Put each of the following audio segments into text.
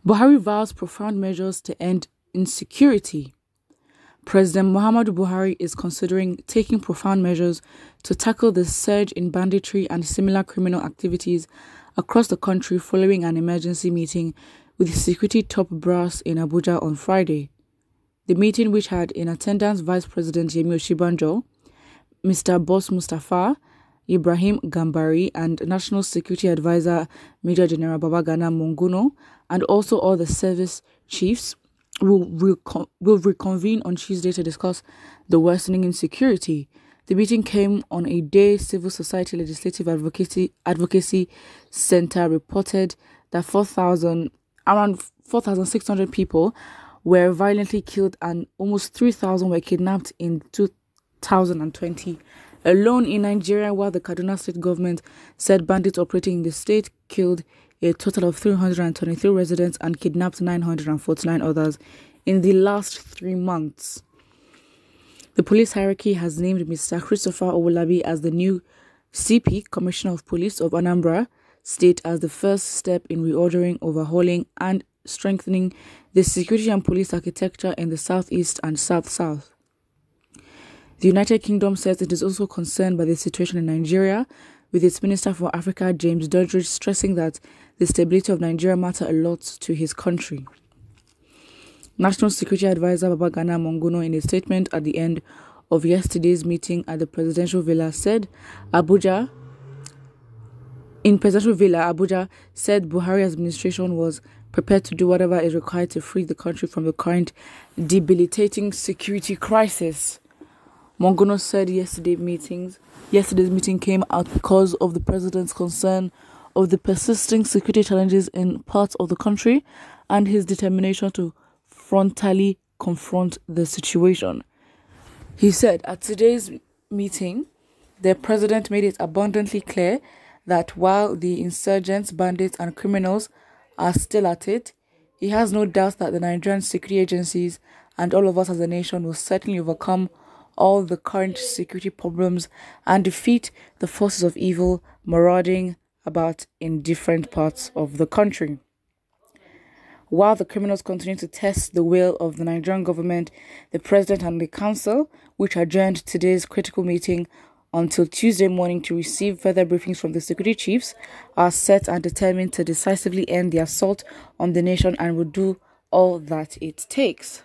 Buhari vows profound measures to end insecurity. President Muhammadu Buhari is considering taking profound measures to tackle the surge in banditry and similar criminal activities across the country following an emergency meeting with the security top brass in Abuja on Friday. The meeting, which had in attendance Vice President Yemi Osinbajo, Mr. Boss Mustapha, Ibrahim Gambari, and National Security Advisor Major General Babagana Monguno, and also all the service chiefs, will reconvene on Tuesday to discuss the worsening insecurity. The meeting came on a day Civil Society Legislative Advocacy Center reported that around 4,600 people were violently killed and almost 3,000 were kidnapped in 2020 alone in Nigeria, while the Kaduna State government said bandits operating in the state killed a total of 323 residents and kidnapped 949 others in the last 3 months. The police hierarchy has named Mr. Christopher Owolabi as the new CP, Commissioner of Police of Anambra State, as the first step in reordering, overhauling, and strengthening the security and police architecture in the southeast and south-south. The United Kingdom says it is also concerned by the situation in Nigeria, with its Minister for Africa, James Doddridge, stressing that the stability of Nigeria matters a lot to his country. National Security Advisor Babagana Monguno, in a statement at the end of yesterday's meeting at the Presidential Villa, said Abuja said Buhari administration was prepared to do whatever is required to free the country from the current debilitating security crisis. Monguno said yesterday's meeting came out because of the president's concern of the persisting security challenges in parts of the country and his determination to frontally confront the situation. He said at today's meeting, the president made it abundantly clear that while the insurgents, bandits, and criminals are still at it, he has no doubt that the Nigerian security agencies and all of us as a nation will certainly overcome all the current security problems and defeat the forces of evil marauding about in different parts of the country. While the criminals continue to test the will of the Nigerian government, the President and the Council, which adjourned today's critical meeting until Tuesday morning to receive further briefings from the security chiefs, are set and determined to decisively end the assault on the nation and will do all that it takes.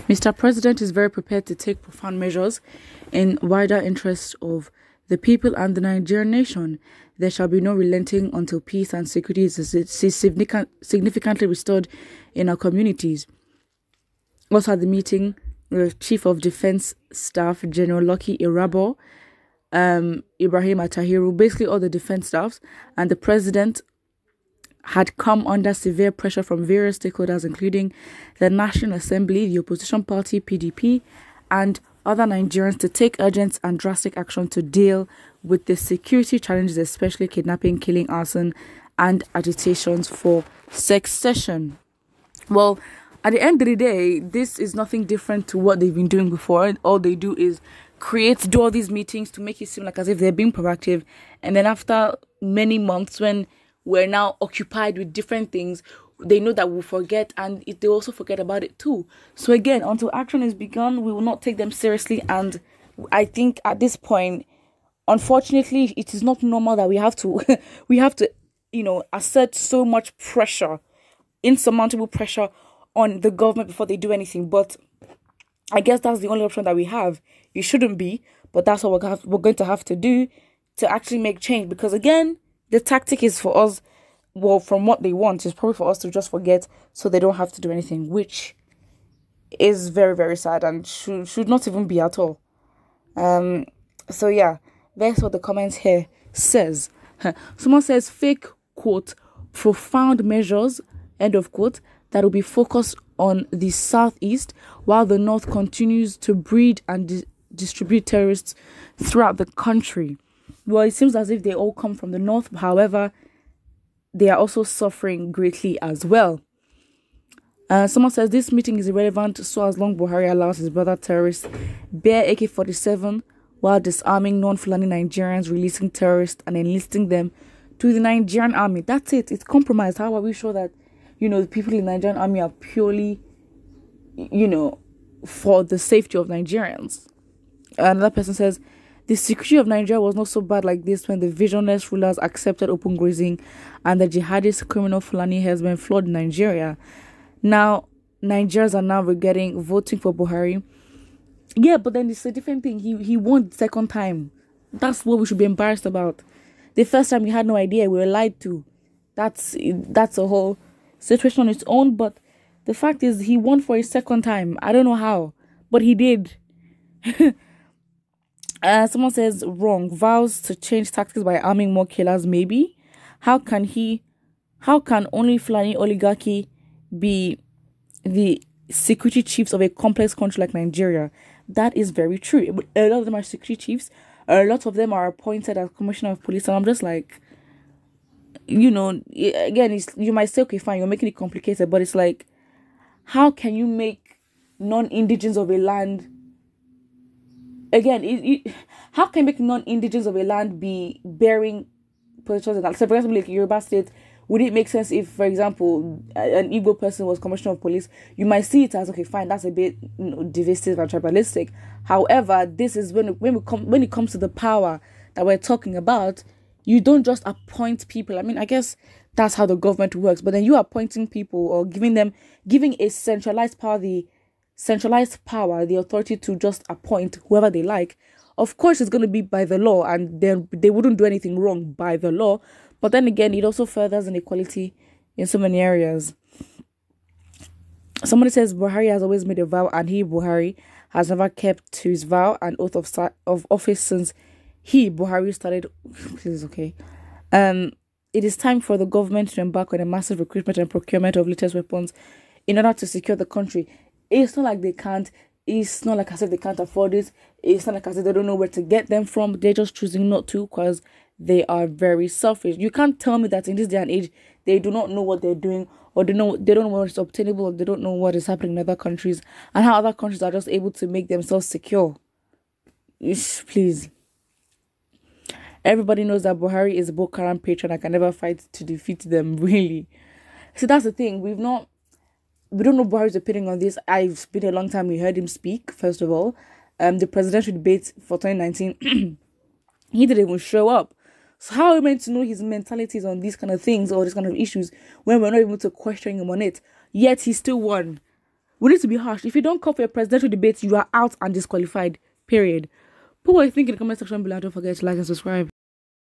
Mr. President is very prepared to take profound measures in wider interest of the people and the Nigerian nation. There shall be no relenting until peace and security is significantly restored in our communities. Also at the meeting, the Chief of Defense Staff, General Lucky Irabo, Ibrahim Atahiru, basically all the defense staffs, and the President had come under severe pressure from various stakeholders, including the National Assembly, the opposition party, PDP, and other Nigerians, to take urgent and drastic action to deal with the security challenges, especially kidnapping, killing, arson, and agitations for secession. Well, at the end of the day, this is nothing different to what they've been doing before. All they do is do all these meetings to make it seem like as if they're being proactive, and then after many months, when we're now occupied with different things, they know that we'll forget, and they also forget about it too. So again, until action is begun, we will not take them seriously. And I think at this point, unfortunately, it is not normal that we have to assert so much pressure, insurmountable pressure on the government before they do anything. But I guess that's the only option that we have. It shouldn't be, but that's what we're going to have to do to actually make change. Because again, the tactic is for us, well, from what they want, is probably for us to just forget so they don't have to do anything, which is very, very sad and should not even be at all. So yeah, that's what the comments here says. Someone says, fake quote, profound measures, end of quote, that will be focused on the southeast, while the north continues to breed and distribute terrorists throughout the country. Well, it seems as if they all come from the north. However, they are also suffering greatly as well. Someone says this meeting is irrelevant so as long Buhari allows his brother terrorists bear AK-47 while disarming non-Fulani Nigerians, releasing terrorists and enlisting them to the Nigerian army. That's it. It's compromised. How are we sure that the people in the Nigerian army are purely, for the safety of Nigerians. Another person says, the security of Nigeria was not so bad like this when the visionless rulers accepted open grazing and the jihadist criminal Fulani herdsmen flooded Nigeria. Now, Nigerians are now regretting voting for Buhari. Yeah, but then it's a different thing. He won the second time. That's what we should be embarrassed about. The first time we had no idea, we were lied to. That's a whole situation on its own. But the fact is, he won for a second time. I don't know how, but he did. Someone says wrong. Vows to change tactics by arming more killers. Maybe. How can only Fulani oligarchy be the security chiefs of a complex country like Nigeria? That is very true. A lot of them are security chiefs. A lot of them are appointed as commissioner of police, and I'm just like, again, you might say, okay, fine, you're making it complicated, but it's like, how can you make non-indigents of a land? Again, how can you make non-indigents of a land be bearing positions? So, for example, like Yoruba State, would it make sense if, for example, an Igbo person was commissioner of police? You might see it as, okay, fine, that's a bit divisive and tribalistic. However, this is when it comes to the power that we're talking about, you don't just appoint people. I mean, I guess that's how the government works. But then you are appointing people or giving a centralized power, the authority to just appoint whoever they like. Of course, it's going to be by the law, and they wouldn't do anything wrong by the law. But then again, it also furthers inequality in so many areas. Somebody says Buhari has always made a vow, and he, Buhari, has never kept to his vow and oath of office since Buhari started. This is okay. It is time for the government to embark on a massive recruitment and procurement of latest weapons in order to secure the country. It's not like they can't. It's not like as if they can't afford it. It's not like as if they don't know where to get them from. They're just choosing not to because they are very selfish. You can't tell me that in this day and age, they do not know what they're doing, or they don't know what is obtainable, or they don't know what is happening in other countries, and how other countries are just able to make themselves secure. Please. Everybody knows that Buhari is a Boko Haram patron. I can never fight to defeat them, really. So that's the thing. We don't know Buhari's opinion on this. It's been a long time we heard him speak, first of all. The presidential debate for 2019, he didn't even show up. So how are we meant to know his mentalities on these kind of things or these kind of issues when we're not able to question him on it? Yet he still won. We need to be harsh. If you don't come for a presidential debate, you are out and disqualified. Period. Put what you think in the comment section below. Don't forget to like and subscribe.